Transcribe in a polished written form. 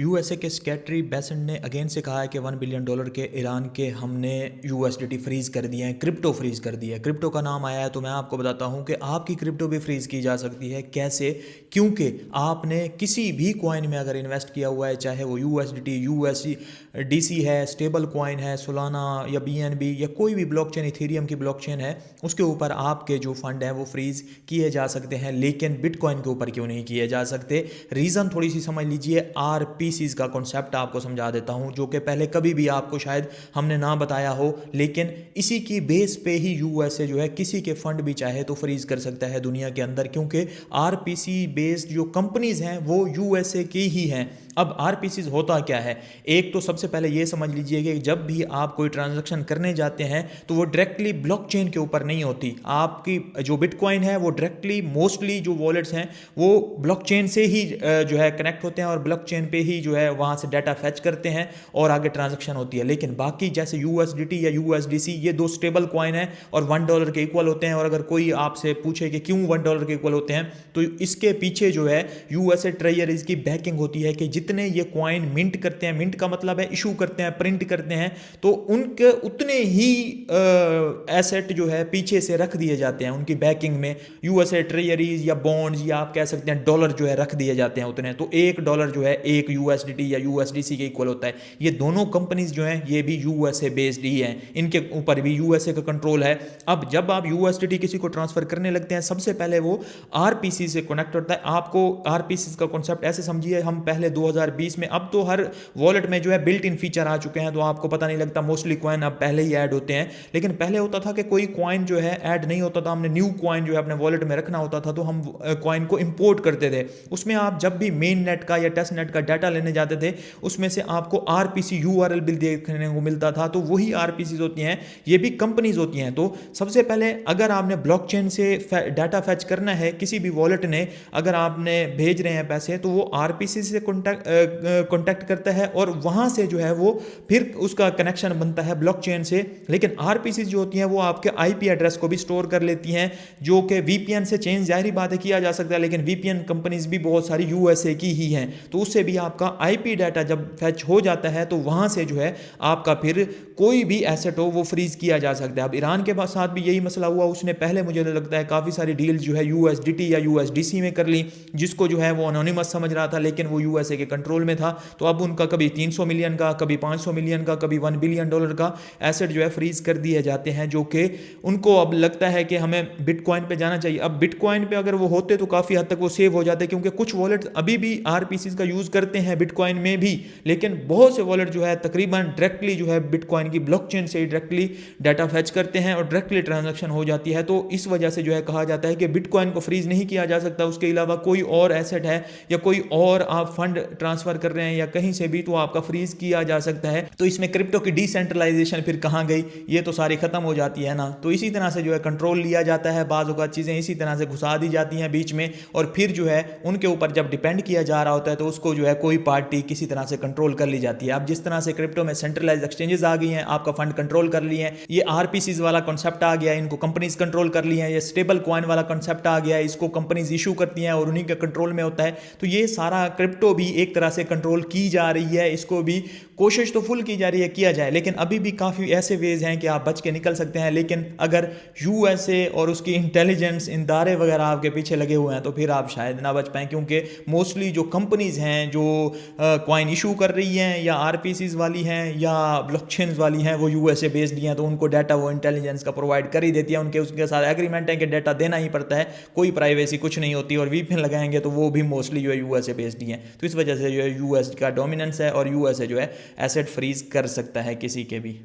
USA के secretary Besant ने again से कहा है कि $1 बिलियन के ईरान के हमने यूएसडीटी फ्रीज कर दिए हैं, क्रिप्टो फ्रीज कर दिया है। क्रिप्टो का नाम आया है तो मैं आपको बताता हूं कि आपकी क्रिप्टो भी फ्रीज की जा सकती है। कैसे? क्योंकि आपने किसी भी कॉइन में अगर इन्वेस्ट किया हुआ है, चाहे वो यूएसडीटी, यूएसडीसी है, स्टेबल कॉइन है, सोलाना या बीएनबी या कोई भी ब्लॉकचेन, इथेरियम की ब्लॉकचेन है, उसके ऊपर आपके जो फंड हैं वो फ्रीज किए जा सकते हैं। लेकिन बिटकॉइन के ऊपर क्यों नहीं किए जा सकते? रीज़न थोड़ी सी समझ लीजिए। आरपीसीज का कॉन्सेप्ट आपको समझा देता हूं, जो कि पहले कभी भी आपको शायद हमने ना बताया हो, लेकिन इसी की बेस पे ही यूएसए जो है किसी के फंड भी चाहे तो फ्रीज कर सकता है दुनिया के अंदर, क्योंकि आरपीसी बेस्ड जो कंपनीज हैं वो यूएसए की ही हैं। अब आरपीसीज होता क्या है? एक तो सबसे पहले ये समझ लीजिए कि जब भी आप कोई ट्रांजैक्शन करने जाते हैं तो वो डायरेक्टली ब्लॉकचेन के ऊपर नहीं होती। आपकी जो बिटकॉइन है वो डायरेक्टली मोस्टली जो वॉलेट्स हैं वो ब्लॉकचेन से ही जो है कनेक्ट होते हैं और ब्लॉकचेन पे ही जो है वहाँ से डाटा फैच करते हैं और आगे ट्रांजैक्शन होती है। लेकिन बाकी जैसे यूएसडीटी या यूएसडीसी, ये दो स्टेबल कॉइन है और $1 के इक्वल होते हैं। और अगर कोई आपसे पूछे कि क्यों $1 के इक्वल होते हैं, तो इसके पीछे जो है यूएसए ट्रेजरीज की बैकिंग होती है कि जितने ये कॉइन मिंट करते हैं, मिंट का मतलब है इशू करते हैं, प्रिंट करते हैं, तो उनके उतने ही एसेट जो है पीछे से रख दिए जाते हैं उनकी बैकिंग में। यूएसए ट्रेजरीज या बॉन्ड्स या आप कह सकते हैं डॉलर जो है रख दिए जाते हैं उतने। तो $1 जो है एक यूएसडीटी या यूएसडीसी के इक्वल होता है। ये दोनों कंपनीज जो हैं ये भी यूएसए बेस्ड ही हैं, इनके ऊपर भी यूएसए का कंट्रोल है। अब जब आप यूएसडीटी किसी को ट्रांसफर करने लगते हैं, सबसे पहले वो आरपीसी से कनेक्ट होता है। आपको आरपीसी का कॉन्सेप्ट ऐसे समझिए, हम पहले 2020 में, अब तो हर वॉलेट में जो है बिल्ट इन फीचर आ चुके हैं तो आपको पता नहीं लगता, मोस्टली कॉइन अब पहले ही ऐड होते हैं। लेकिन पहले होता था कि कोई कॉइन जो है ऐड नहीं होता था, हमने न्यू कॉइन जो है अपने वॉलेट में रखना होता था, तो हम कॉइन को इंपोर्ट करते थे। उसमें आप जब भी मेन नेट का या टेस्ट नेट का डाटा लेने जाते थे, उसमें से आपको आरपीसी यूआरएल बिल देखने को मिलता था। तो वही आरपीसी होती हैं, ये भी कंपनीज होती हैं। तो सबसे पहले अगर आपने ब्लॉकचेन से डाटा फैच करना है, किसी भी वॉलेट ने अगर आपने भेज रहे हैं पैसे, तो वो आरपीसी से कॉन्टैक्ट करता है और वहां से जो है वो फिर उसका कनेक्शन बनता है ब्लॉकचेन से। लेकिन आरपीसी जो होती हैं वो आपके आईपी एड्रेस को भी स्टोर कर लेती हैं, जो कि वीपीएन से चेंज जाहिर बात है किया जा सकता है, लेकिन वीपीएन कंपनीज भी बहुत सारी यूएसए की ही हैं। तो उससे भी आपका आईपी डाटा जब फैच हो जाता है तो वहां से जो है आपका फिर कोई भी एसेट हो वो फ्रीज किया जा सकता है। अब ईरान के साथ भी यही मसला हुआ। उसने पहले मुझे लगता है काफ़ी सारी डील जो है यूएसडीटी या यूएसडीसी में कर ली, जिसको जो है वो अनोनिमस समझ रहा था, लेकिन वो यूएसए के कंट्रोल में था। तो अब उनका कभी 300 मिलियन का, कभी 500 मिलियन का, कभी $1 बिलियन का एसेट जो है फ्रीज कर दिए जाते हैं, जो कि उनको अब लगता है कि हमें बिटकॉइन पे जाना चाहिए। अब बिटकॉइन पे अगर वो होते तो काफ़ी हद तक वो सेव हो जाते, क्योंकि कुछ वॉलेट अभी भी आरपीसी का यूज़ करते हैं बिटकॉइन में भी, लेकिन बहुत से वॉलेट जो है तकरीबन डायरेक्टली जो है बिटकॉइन की ब्लॉकचेन से डायरेक्टली डाटा फैच करते हैं और डायरेक्टली ट्रांजैक्शन हो जाती है। तो इस वजह से जो है कहा जाता है कि बिटकॉइन को फ्रीज नहीं किया जा सकता। उसके अलावा कोई और एसेट है या कोई और आप फंड ट्रांसफर कर रहे हैं या कहीं से भी, तो आपका फ्रीज किया जा सकता है। तो इसमें क्रिप्टो की डिसेंट्रलाइजेशन फिर कहां गई? ये तो सारी खत्म हो जाती है ना। तो इसी तरह से जो है कंट्रोल लिया जाता है, बाज़ औक़ात चीज़ें इसी तरह से घुसा दी जाती हैं बीच में, और फिर जो है उनके ऊपर जब डिपेंड किया जा रहा होता है तो उसको जो है कोई पार्टी किसी तरह से कंट्रोल कर ली जाती है। अब जिस तरह से क्रिप्टो में सेंट्रलाइज एक्सचेंजेस आ गई हैं, आपका फंड कंट्रोल कर लिए हैं, ये आरपीसीज वाला कॉन्सेप्ट आ गया है, इनको कंपनीज कंट्रोल कर ली हैं। ये स्टेबल कॉइन वाला कॉन्सेप्ट आ गया है, इसको कंपनीज इशू करती हैं और उन्हीं के कंट्रोल में होता है। तो ये सारा क्रिप्टो भी एक तरह से कंट्रोल की जा रही है, इसको भी कोशिश तो फुल की जा रही है किया जाए, लेकिन अभी भी काफ़ी ऐसे वेज हैं कि आप बच के निकल सकते हैं। लेकिन अगर यूएसए और उसकी इंटेलिजेंस इदारे वगैरह आपके पीछे लगे हुए हैं तो फिर आप शायद ना बच पाएँ, क्योंकि मोस्टली जो कंपनीज हैं जो कॉइन इशू कर रही हैं या आरपीसीज वाली हैं या ब्लॉकचेन्स वाली हैं, वो यूएसए बेस्ड ही हैं, तो उनको डाटा वो इंटेलिजेंस का प्रोवाइड कर ही देती है। उसके साथ एग्रीमेंट है कि डाटा देना ही पड़ता है, कोई प्राइवेसी कुछ नहीं होती, और वीपीएन लगाएंगे तो वो भी मोस्टली जो है यूएसए बेस्ड ही हैं। तो इस वजह से जो है यूएस का डोमिनेंस है और यूएसए जो है एसेट फ्रीज कर सकता है किसी के भी।